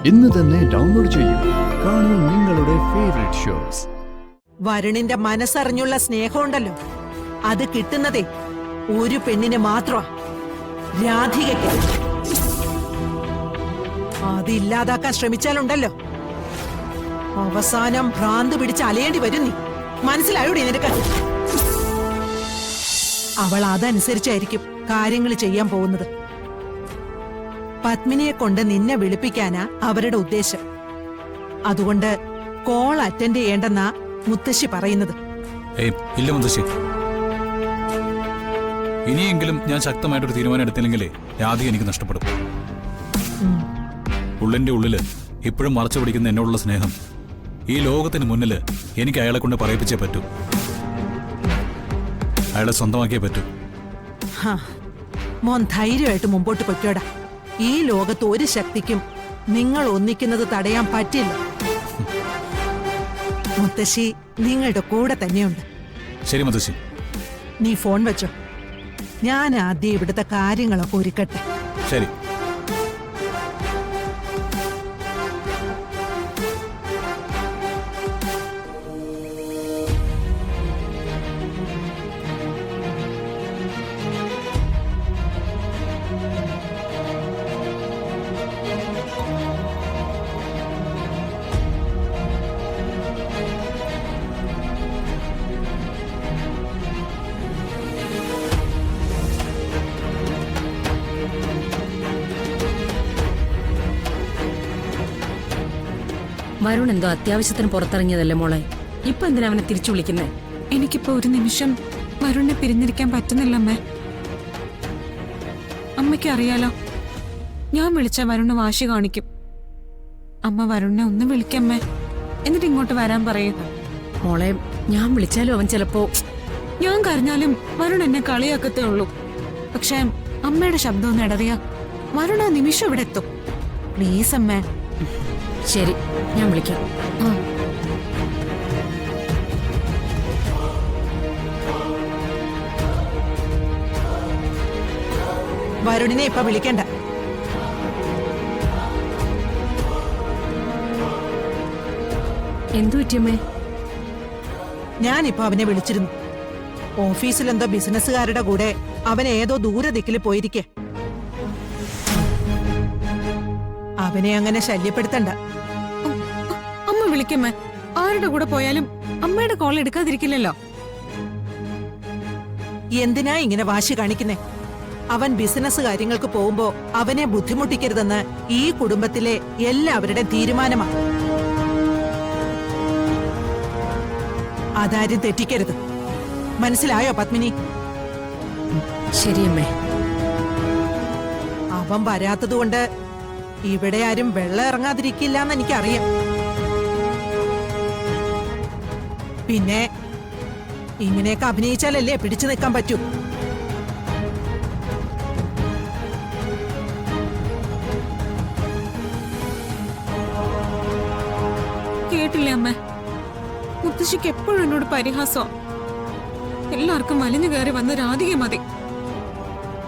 ഇന്ന് തന്നെ ഡൗൺലോഡ് ചെയ്യൂ. കാണൂ നിങ്ങളുടെ ഫേവറേറ്റ് ഷോസ്. വരുണിന്റെ മനസ്സറിഞ്ഞുള്ള സ്നേഹമുണ്ടല്ലോ, അത് കിട്ടുന്നതേ ഒരു പെണ്ണിന് മാത്രമാ, രാധികയ്ക്ക്. അതില്ലാതാക്കാൻ ശ്രമിച്ചാലുണ്ടല്ലോ, അവസാനം ഭ്രാന്ത് പിടിച്ച് അലയേണ്ടി വരും. നീ മനസ്സിലായോടി നിനക്ക്? അവൾ അതനുസരിച്ചായിരിക്കും കാര്യങ്ങൾ ചെയ്യാൻ പോകുന്നത്. പത്മിനിയെ കൊണ്ട് നിന്നെ വിളിപ്പിക്കാനാ അവരുടെ ഉദ്ദേശം. അതുകൊണ്ട് കോൾ അറ്റൻഡ് ചെയ്യേണ്ടെന്നാ മുത്തശ്ശി പറയുന്നത്. ഇല്ല മുത്തശ്ശി, ഇനിയെങ്കിലും ഞാൻ ശക്തമായിട്ടൊരു തീരുമാനം എടുത്തില്ലെങ്കിലേ രാധിക എനിക്ക് നഷ്ടപ്പെടും. ഉള്ളിന്റെ ഉള്ളില് ഇപ്പോഴും മറച്ചു പിടിക്കുന്ന എന്നോടുള്ള സ്നേഹം ഈ ലോകത്തിന് മുന്നിൽ എനിക്ക് അയാളെ കൊണ്ട് പറയിപ്പിച്ചേ പറ്റൂ. അയാളെ സ്വന്തമാക്കിയേ പറ്റൂ. മോൻ ധൈര്യമായിട്ട് മുമ്പോട്ട് പൊയ്ക്കോടാ. ഈ ലോകത്ത് ഒരു ശക്തിക്കും നിങ്ങൾ ഒന്നിക്കുന്നത് തടയാൻ പറ്റില്ല. മുത്തശ്ശി നിങ്ങളുടെ കൂടെ തന്നെയുണ്ട്. ശരി മുത്തശ്ശി. നീ ഫോൺ വെച്ചോ, ഞാൻ ആദ്യം ഇവിടുത്തെ കാര്യങ്ങളൊക്കെ ഒരുക്കട്ടെ. ശരി. വരുൺ എന്തോ അത്യാവശ്യത്തിന് പുറത്തിറങ്ങിയതല്ലേ മോളെ, ഇപ്പൊ എന്തിനാ അവനെ തിരിച്ചു വിളിക്കുന്നേ? എനിക്കിപ്പോ ഒരു നിമിഷം വരുണിനെ പിരിഞ്ഞിരിക്കാൻ പറ്റുന്നില്ല അമ്മേ. അമ്മയ്ക്ക് അറിയാലോ, ഞാൻ വിളിച്ച വരുണ് വാശി കാണിക്കും. അമ്മ വരുണിനെ ഒന്ന് വിളിക്കമ്മേ, എന്നിട്ട് ഇങ്ങോട്ട് വരാൻ പറയൂ. മോളെ, ഞാൻ വിളിച്ചാലും അവൻ ചിലപ്പോ... ഞാൻ കരഞ്ഞാലും വരുൺ എന്നെ കളിയാക്കത്തേ ഉള്ളൂ. പക്ഷെ അമ്മയുടെ ശബ്ദം ഒന്ന് ഇടറിയാ വരുൺ ആ നിമിഷം ഇവിടെ എത്തും. പ്ലീസ് അമ്മേ. ശരി, ഞാൻ വിളിക്കാം. വരുണിനെ ഇപ്പൊ വിളിക്കണ്ട. എന്തു പറ്റിയമ്മേ? ഞാനിപ്പോ അവനെ വിളിച്ചിരുന്നു. ഓഫീസിലെന്തോ ബിസിനസ്സുകാരുടെ കൂടെ അവൻ ഏതോ ദൂരെ ദിക്കിൽ പോയിരിക്കെ. അവനെ അങ്ങനെ ശല്യപ്പെടുത്തണ്ട. അമ്മ വിളിക്കമ്മേ. ആരുടെ കൂടെ പോയാലും അമ്മയുടെ കോൾ എടുക്കാതിരിക്കില്ലല്ലോ. എന്തിനാ ഇങ്ങനെ വാശി കാണിക്കുന്നേ? അവൻ ബിസിനസ് കാര്യങ്ങൾക്ക് പോകുമ്പോ അവനെ ബുദ്ധിമുട്ടിക്കരുതെന്ന് ഈ കുടുംബത്തിലെ എല്ലാവരുടെ തീരുമാനമാണ്. അതാരും തെറ്റിക്കരുത്. മനസ്സിലായോ പത്മിനി? ശരിയമ്മേ. അവൻ വരാത്തതുകൊണ്ട് ഇവിടെ ആരും വെള്ളം ഇറങ്ങാതിരിക്കില്ലെന്ന് എനിക്കറിയാം. പിന്നെ ഇങ്ങനെയൊക്കെ അഭിനയിച്ചാലല്ലേ പിടിച്ചു നിൽക്കാൻ പറ്റൂ. കേട്ടില്ലേ അമ്മ? മുത്തശ്ശിക്ക് എപ്പോഴും എന്നോട് പരിഹാസം. എല്ലാവർക്കും വലിഞ്ഞു കയറി വന്ന രാധിക മതി.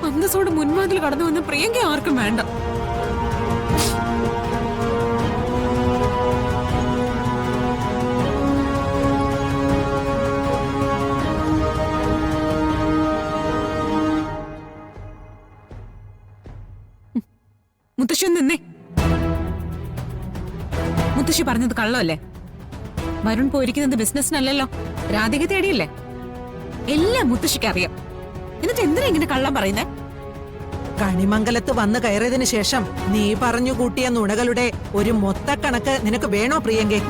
അന്തസ്സോട് മുൻവാതിൽ കടന്നു വന്ന പ്രിയങ്ക ആർക്കും വേണ്ട. മുത്തശ്ശി നിന്നേ. മുത്തശ്ശി പറഞ്ഞത് കള്ളമല്ലേ? വരുൺ പോയിരിക്കുന്നത് ബിസിനസ്സിനല്ലല്ലോ, രാധിക തേടിയില്ലേ? എല്ലാം മുത്തശ്ശിക്ക് അറിയാം. എന്നിട്ട് എന്തിനാ ഇങ്ങനെ കള്ളം പറയുന്നേ? കണിമംഗലത്ത് വന്നു കയറിയതിനു ശേഷം നീ പറഞ്ഞു കൂട്ടിയ നുണകളുടെ ഒരു മൊത്തക്കണക്ക് നിനക്ക് വേണോ പ്രിയങ്കേ?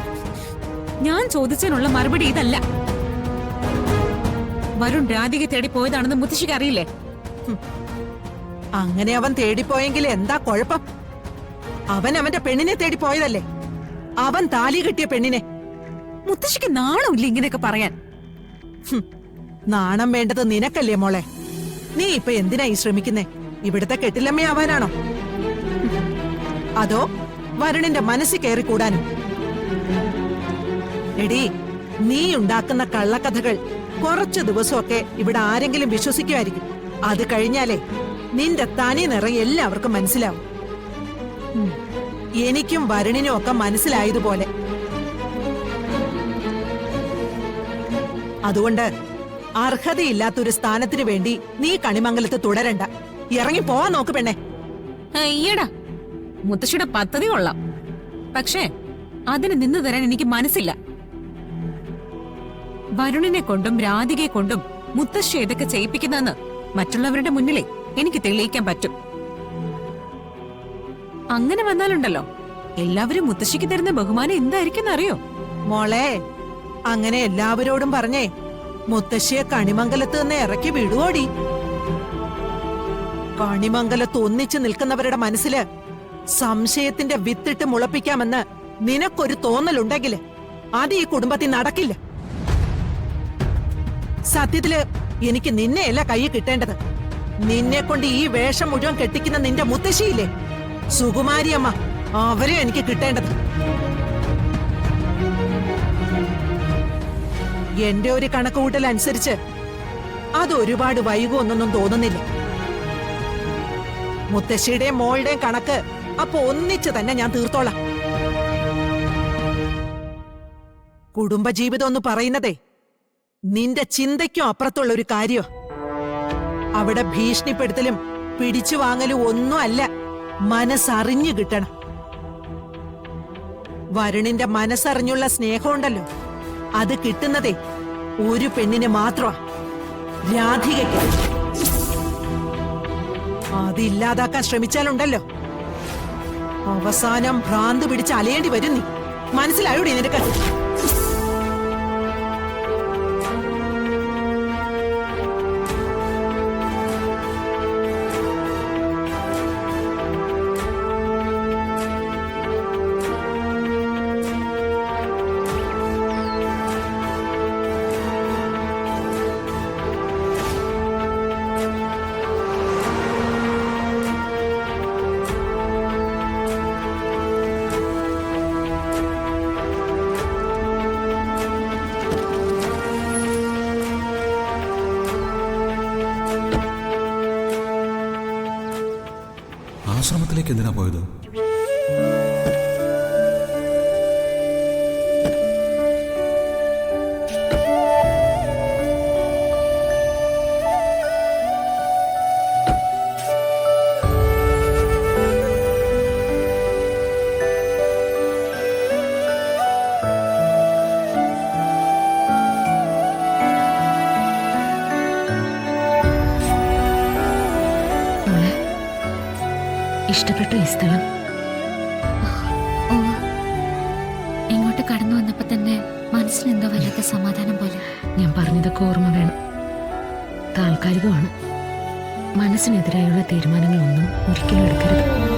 ഞാൻ ചോദിച്ചതിനുള്ള മറുപടി ഇതല്ല. വരുൺ രാധിക തേടി പോയതാണെന്ന് മുത്തശ്ശിക്ക് അറിയില്ലേ? അങ്ങനെ അവൻ തേടിപ്പോയെങ്കിൽ എന്താ കുഴപ്പം? അവൻ അവന്റെ പെണ്ണിനെ തേടിപ്പോയതല്ലേ, അവൻ താലി കെട്ടിയ പെണ്ണിനെ. മുത്തശ്ശിക്ക് നാണമില്ല ഇങ്ങനെയൊക്കെ പറയാൻ? നാണം വേണ്ടത് നിനക്കല്ലേ മോളെ? നീ ഇപ്പൊ എന്തിനാ ഈ ശ്രമിക്കുന്നേ? ഇവിടുത്തെ കെട്ടിലമ്മയാവാനാണോ? അതോ വരുണിന്റെ മനസ്സിൽ കയറി കൂടാനും? എടീ, നീ ഉണ്ടാക്കുന്ന കള്ളക്കഥകൾ കുറച്ചു ദിവസമൊക്കെ ഇവിടെ ആരെങ്കിലും വിശ്വസിക്കുമായിരിക്കും. അത് കഴിഞ്ഞാലേ നിന്റെ തനി നിറം എല്ലാവർക്കും മനസ്സിലാവും. എനിക്കും വരുണിനും ഒക്കെ മനസ്സിലായതുപോലെ. അതുകൊണ്ട് അർഹതയില്ലാത്തൊരു സ്ഥാനത്തിന് വേണ്ടി നീ കണിമംഗലത്ത് തുടരണ്ട. ഇറങ്ങി പോവാൻ നോക്ക് പെണ്ണെ. അയ്യടാ, മുത്തശ്ശിയുടെ പദ്ധതി കൊള്ളാം. പക്ഷേ അതിന് നിന്ന് തരാൻ എനിക്ക് മനസ്സില്ല. വരുണിനെ കൊണ്ടും രാധികയെ കൊണ്ടും മുത്തശ്ശി ഇതൊക്കെ ചെയ്യിപ്പിക്കുന്നതെന്ന് മറ്റുള്ളവരുടെ മുന്നിലേ എനിക്ക് തെളിയിക്കാൻ പറ്റും. അങ്ങനെ വന്നാലുണ്ടല്ലോ എല്ലാവരും മുത്തശ്ശിക്ക് തരുന്ന ബഹുമാനം എന്തായിരിക്കും അറിയോ? മോളെ, അങ്ങനെ എല്ലാവരോടും പറഞ്ഞേ മുത്തശ്ശിയെ കണിമംഗലത്ത് നിന്ന് ഇറക്കി വിടുവോടി. കണിമംഗലത്ത് ഒന്നിച്ചു നിൽക്കുന്നവരുടെ മനസ്സില് സംശയത്തിന്റെ വിത്തിട്ട് മുളപ്പിക്കാമെന്ന് നിനക്കൊരു തോന്നലുണ്ടെങ്കില് അത് ഈ കുടുംബത്തിൽ നടക്കില്ല. സത്യത്തില് എനിക്ക് നിന്നെയല്ല കൈ കിട്ടേണ്ടത്. നിന്നെ കൊണ്ട് ഈ വേഷം മുഴുവൻ കെട്ടിക്കുന്ന നിന്റെ മുത്തശ്ശിയില്ലേ, സുകുമാരിയമ്മ, അവരെ എനിക്ക് കിട്ടേണ്ടത്. എന്റെ ഒരു കണക്കുകൂട്ടൽ അനുസരിച്ച് അത് ഒരുപാട് വൈകുമെന്നൊന്നും തോന്നുന്നില്ല. മുത്തശ്ശിയുടെയും മോളുടെയും കണക്ക് അപ്പൊ ഒന്നിച്ച് തന്നെ ഞാൻ തീർത്തോളാം. കുടുംബജീവിതം എന്ന് പറയുന്നതേ നിന്റെ ചിന്തയ്ക്കും അപ്പുറത്തുള്ള ഒരു കാര്യോ. അവിടെ ഭീഷണിപ്പെടുത്തലും പിടിച്ചു വാങ്ങലും ഒന്നും അല്ല, മനസ്സറിഞ്ഞു കിട്ടണം. വരുണിന്റെ മനസ്സറിഞ്ഞുള്ള സ്നേഹമുണ്ടല്ലോ, അത് കിട്ടുന്നതേ ഒരു പെണ്ണിന് മാത്രമാ, രാധികയ്ക്ക്. അതില്ലാതാക്കാൻ ശ്രമിച്ചാലുണ്ടല്ലോ അവസാനം ഭ്രാന്ത് പിടിച്ച് അലയേണ്ടി വരും. നീ മനസ്സിലായോടി നിനക്ക്? ആശ്രമത്തിലേക്ക് എന്തിനാ പോയത്? ഇഷ്ടപ്പെട്ടു ഈ സ്ഥലം? ഇങ്ങോട്ട് കടന്നു വന്നപ്പോ തന്നെ മനസ്സിനെന്തോ വല്ലാത്ത സമാധാനം പോലെ. ഞാൻ പറഞ്ഞതൊക്കെ ഓർമ്മ വേണം. താൽക്കാലികമാണ്. മനസ്സിനെതിരായുള്ള തീരുമാനങ്ങളൊന്നും ഒരിക്കലും എടുക്കരുത്.